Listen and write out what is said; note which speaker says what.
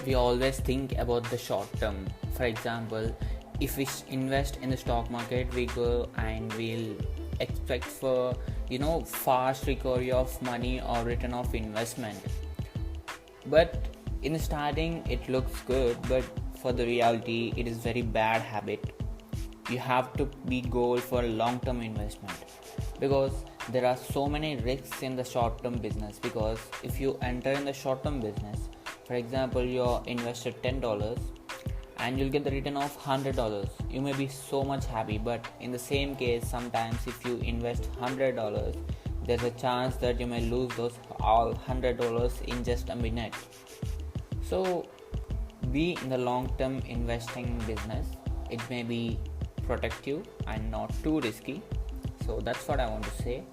Speaker 1: we always think about the short term. For example, if we invest in the stock market, we go and we'll expect for fast recovery of money or return of investment. But in the starting it looks good, but for the reality it is very bad habit. You have to be goal for long term investment, because there are so many risks in the short term business. Because if you enter in the short term business, for example, you invested $10 and you'll get the return of $100, you may be so much happy. But in the same case, sometimes if you invest $100, there's a chance that you may lose those all $100 in just a minute. So be in the long term investing business. It may be protective and not too risky. So that's what I want to say.